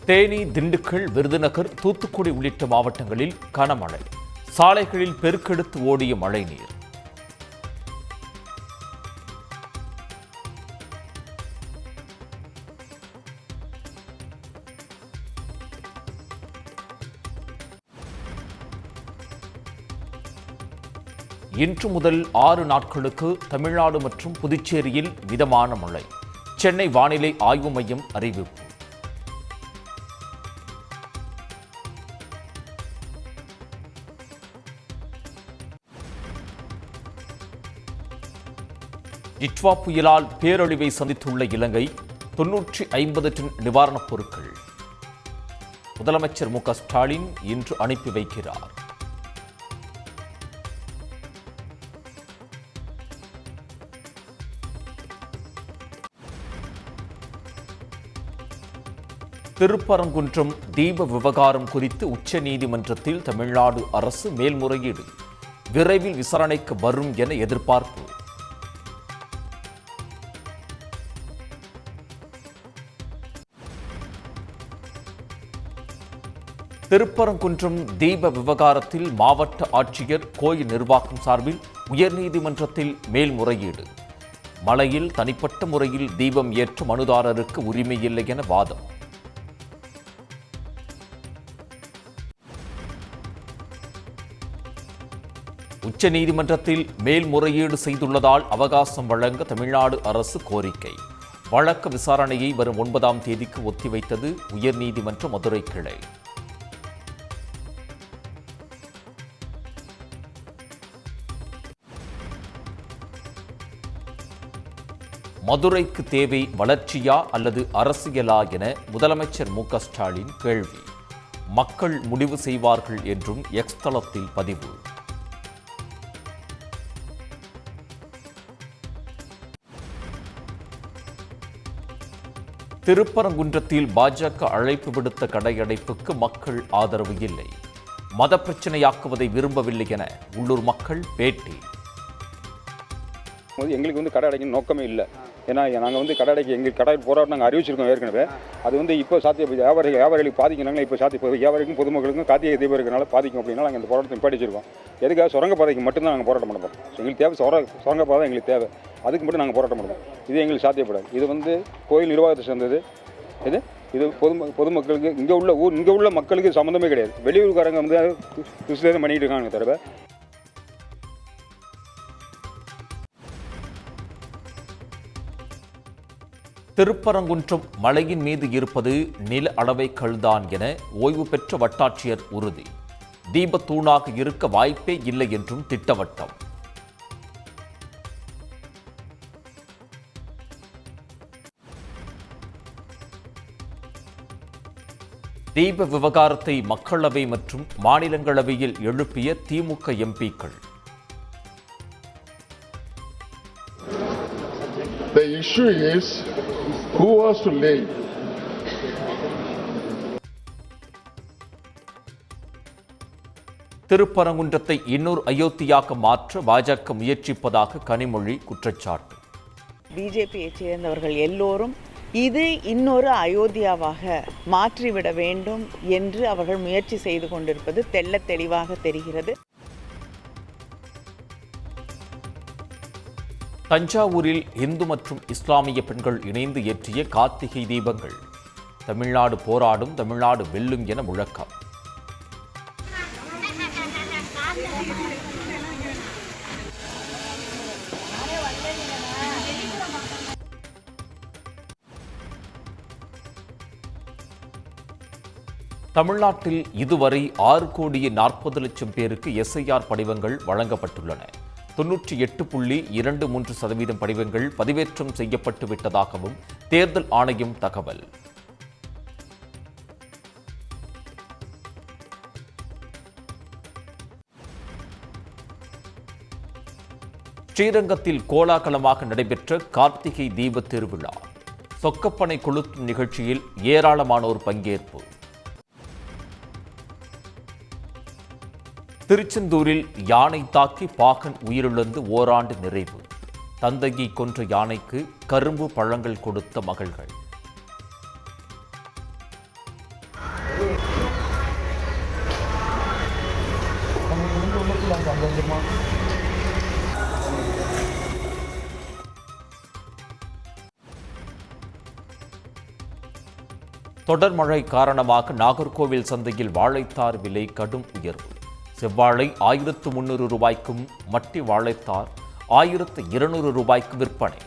தேனி, திண்டுக்கல், விருதுநகர், தூத்துக்குடி உள்ளிட்ட மாவட்டங்களில் கனமழை. சாலைகளில் பெருக்கெடுத்து ஓடிய மழைநீர். இன்று முதல் 6 நாட்களுக்கு தமிழ்நாடு மற்றும் புதுச்சேரியில் மிதமான மழை. சென்னை வானிலை ஆய்வு மையம் அறிவிப்பு. டிட்வா புயலால் பேரழிவை சந்தித்துள்ள இலங்கை 950 டன் நிவாரணப் பொருட்கள் முதலமைச்சர் மு க ஸ்டாலின் இன்று அனுப்பி வைக்கிறார். திருப்பரங்குன்றம் தீப விவகாரம் குறித்து உச்சநீதிமன்றத்தில் தமிழ்நாடு அரசு மேல்முறையீடு. விரைவில் விசாரணைக்கு வரும் என எதிர்பார்ப்பு. திருப்பரங்குன்றம் தீப விவகாரத்தில் மாவட்ட ஆட்சியர் கோயில் நிர்வாகம் சார்பில் உயர்நீதிமன்றத்தில் மேல்முறையீடு. மலையில் தனிப்பட்ட முறையில் தீபம் ஏற்ற மனுதாரருக்கு உரிமையில்லை என வாதம். உச்சநீதிமன்றத்தில் மேல்முறையீடு செய்துள்ளதால் அவகாசம் வழங்க தமிழ்நாடு அரசு கோரிக்கை. வழக்கு விசாரணையை வரும் 9ஆம் தேதிக்கு ஒத்திவைத்தது உயர்நீதிமன்ற மதுரை கிளை. மதுரைக்கு தேவை வளர்ச்சியா அல்லது அரசியலா என முதலமைச்சர் மு க ஸ்டாலின் கேள்வி. மக்கள் முடிவு செய்வார்கள் என்றும் எக்ஸ் தளத்தில் பதிவு. திருப்பரங்குன்றத்தில் பாஜக அழைப்பு விடுத்த கடையடைப்புக்கு மக்கள் ஆதரவு இல்லை. மத பிரச்சனையாக்குவதை விரும்பவில்லை என உள்ளூர் மக்கள் பேட்டி. எங்களுக்கு கடை அடைக்கணும் நோக்கமே இல்லை. ஏன்னா நாங்கள் கடை அடைக்க எங்கள் கடை போராட்டம் நாங்கள் அறிவிச்சிருக்கோம் ஏற்கனவே. அது இப்போ சாத்திய வியாபாரிகளுக்கு பாதிக்கிறாங்களே. இப்போ சாத்திய வியாபாரிக்கும் பொதுமக்களுக்கும் கார்த்திகை தீபம் இருக்கிறனால பாதிக்கும் அப்படின்னா நாங்கள் இந்த போராட்டத்தை நிப்பாட்டிச்சிருக்கோம். எதுக்காக சுரங்கப்பாதைக்கு மட்டும்தான் நாங்கள் போராட்டம் பண்ணுறோம். எங்களுக்கு தேவை சுரங்கப்பாதை எங்களுக்கு தேவை. அதுக்கு மட்டும் நாங்கள் போராட்டம் பண்ணுறோம். இது எங்களுக்கு சாத்தியப்படாது. இது கோயில் நிர்வாகத்தை சேர்ந்தது. இது பொதுமக்களுக்கு இங்கே உள்ள மக்களுக்கு சம்மந்தமே கிடையாது. வெளியூர்காரங்க கிறிஸ்தவம் பண்ணிட்டு இருக்காங்க தவிர. திருப்பரங்குன்றம் மலையின் மீது இருப்பது நில அளவை கல்தான் என ஓய்வு பெற்ற வட்டாட்சியர் உறுதி. தீபத்தூணாக இருக்க வாய்ப்பே இல்லை என்றும் திட்டவட்டம். தீப விவகாரத்தை மக்களவை மற்றும் மாநிலங்களவையில் எழுப்பிய திமுக எம்பிக்கள். The issue is who was to lay. திருப்பரங்குன்றத்தை இன்னொரு அயோத்தியாக மாற்ற பாஜக முயற்சிப்பதாக கனிமொழி குற்றச்சாட்டு. பிஜேபியை சேர்ந்தவர்கள் எல்லோரும் இது இன்னொரு அயோத்தியாவாக மாற்றிவிட வேண்டும் என்று அவர்கள் முயற்சி செய்து கொண்டிருப்பது தெள்ளத் தெளிவாக தெரிகிறது. தஞ்சாவூரில் இந்து மற்றும் இஸ்லாமிய பெண்கள் இணைந்து ஏற்றிய கார்த்திகை தீபங்கள். தமிழ்நாடு போராடும், தமிழ்நாடு வெல்லும் என முழக்கம். தமிழ்நாட்டில் இதுவரை 6,40,00,000 பேருக்கு SIR படிவங்கள் வழங்கப்பட்டுள்ளன. 98.23% படிவங்கள் பதிவேற்றம் செய்யப்பட்டு விட்டதாகவும் தேர்தல் ஆணையம் தகவல். ஸ்ரீரங்கத்தில் கோலாகலமாக நடைபெற்ற கார்த்திகை தீப திருவிழா. சொக்கப்பனை கொளுத்தும் நிகழ்ச்சியில் ஏராளமானோர் பங்கேற்பு. திருச்செந்தூரில் யானை தாக்கி பாகன் உயிரிழந்து ஓராண்டு நிறைவு. தந்தையை கொன்ற யானைக்கு கரும்பு பழங்கள் கொடுத்த மகள்கள். தொடர் மழை காரணமாக நாகர்கோவில் சந்தையில் வாழைத்தார் விலை கடும் உயர்வு. செவ்வாழை 1300 ரூபாய்க்கும், மட்டி வாழைத்தார் 1200 ரூபாய்க்கு விற்பனை.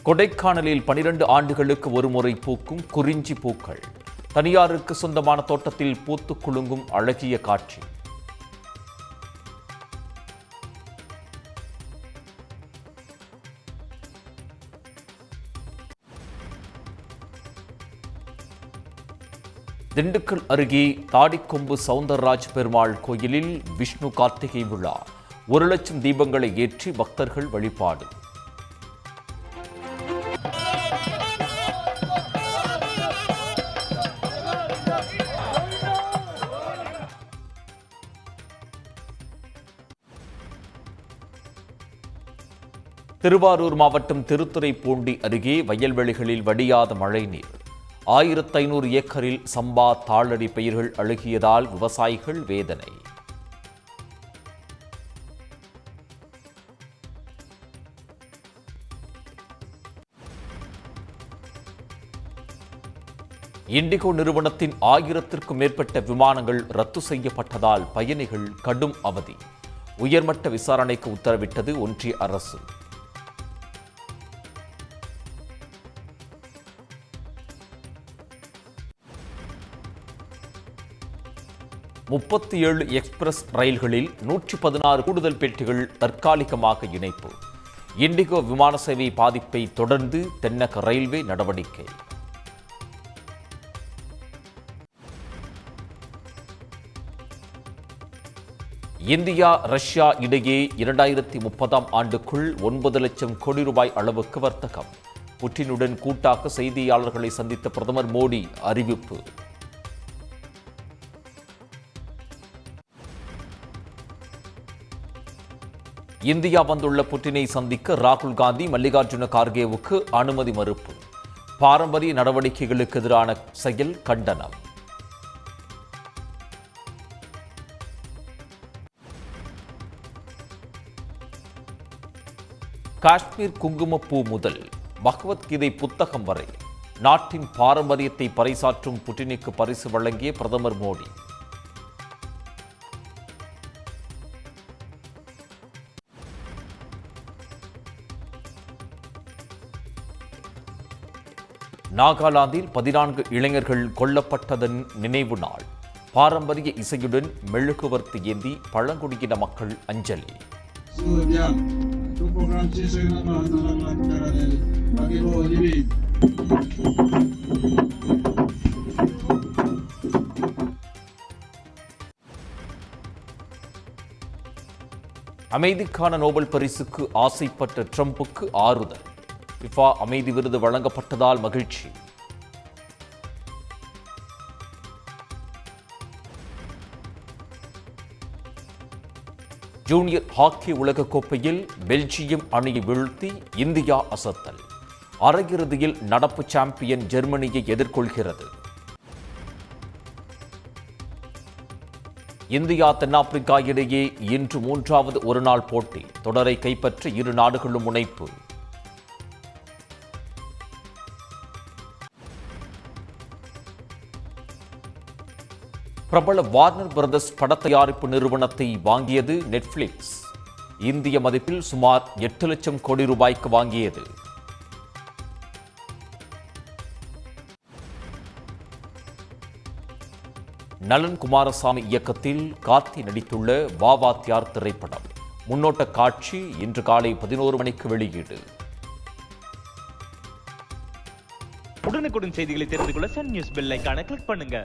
கொடைக்கானலில் 12 ஆண்டுகளுக்கு ஒருமுறை பூக்கும் குறிஞ்சி பூக்கள். தனியாருக்கு சொந்தமான தோட்டத்தில் பூத்து குலுங்கும் அழகிய காட்சி. திண்டுக்கல் அருகே தாடிக்கொம்பு சவுந்தரராஜ் பெருமாள் கோயிலில் விஷ்ணு கார்த்திகை விழா. 1 லட்சம் தீபங்களை ஏற்றி பக்தர்கள் வழிபாடு. திருவாரூர் மாவட்டம் திருத்துறைப்பூண்டி அருகே வயல்வெளிகளில் வடியாத மழைநீர். 1500 ஏக்கரில் சம்பா தாளடி பயிர்கள் அழுகியதால் விவசாயிகள் வேதனை. இண்டிகோ நிறுவனத்தின் 1000க்கும் மேற்பட்ட விமானங்கள் ரத்து செய்யப்பட்டதால் பயணிகள் கடும் அவதி. உயர்மட்ட விசாரணைக்கு உத்தரவிட்டது ஒன்றிய அரசு. முப்பத்தி 7 எக்ஸ்பிரஸ் ரயில்களில் 116 கூடுதல் பெட்டிகள் தற்காலிகமாக இணைப்பு. இண்டிகோ விமான சேவை பாதிப்பை தொடர்ந்து தென்னக ரயில்வே நடவடிக்கை. இந்தியா ரஷ்யா இடையே 2030ஆம் ஆண்டுக்குள் 9 லட்சம் கோடி ரூபாய் அளவுக்கு வர்த்தகம். புட்டினுடன் கூட்டாக செய்தியாளர்களை சந்தித்த பிரதமர் மோடி அறிவிப்பு. இந்தியா வந்துள்ள புட்டினை சந்திக்க ராகுல் காந்தி மல்லிகார்ஜுன கார்கேவுக்கு அனுமதி மறுப்பு. பாரம்பரிய நடவடிக்கைகளுக்கு எதிரான செயல் கண்டனம். காஷ்மீர் குங்குமப்பூ முதல் பகவத்கீதை புத்தகம் வரை நாட்டின் பாரம்பரியத்தை பறைசாற்றும் புட்டினுக்கு பரிசு வழங்கிய பிரதமர் மோடி. நாகாலாந்தில் 14 இளைஞர்கள் கொல்லப்பட்டதன் நினைவு நாள். பாரம்பரிய இசையுடன் மெழுகுவர்த்தி ஏந்தி பழங்குடியின மக்கள் அஞ்சலி. அமைதிக்கான நோபல் பரிசுக்கு ஆசைப்பட்ட ட்ரம்புக்கு ஆறுதல். ஃபிஃபா அமைதி விருது வழங்கப்பட்டதால் மகிழ்ச்சி. ஜூனியர் ஹாக்கி உலகக்கோப்பையில் பெல்ஜியம் அணியை வீழ்த்தி இந்தியா அசத்தல். அரையிறுதியில் நடப்பு சாம்பியன் ஜெர்மனியை எதிர்கொள்கிறது. இந்தியா தென்னாப்பிரிக்கா இடையே இன்று 3வது ஒருநாள் போட்டி. தொடரை கைப்பற்ற இரு நாடுகளும் முனைப்பு. பிரபல வார்னர் பிரதர்ஸ் பட தயாரிப்பு நிறுவனத்தை வாங்கியது நெட்ஃபிளிக்ஸ். இந்திய மதிப்பில் சுமார் 8 லட்சம் கோடி ரூபாய்க்கு வாங்கியது. நலன் குமாரசாமி இயக்கத்தில் கார்த்தி நடித்துள்ள வாவாத்தியார் திரைப்படம் முன்னோட்ட காட்சி இன்று காலை 11 மணிக்கு வெளியீடு. உடனுக்குடன் செய்திகளை தெரிந்து கொள்ள சன் நியூஸ் பெல் ஐகானை கிளிக் பண்ணுங்க.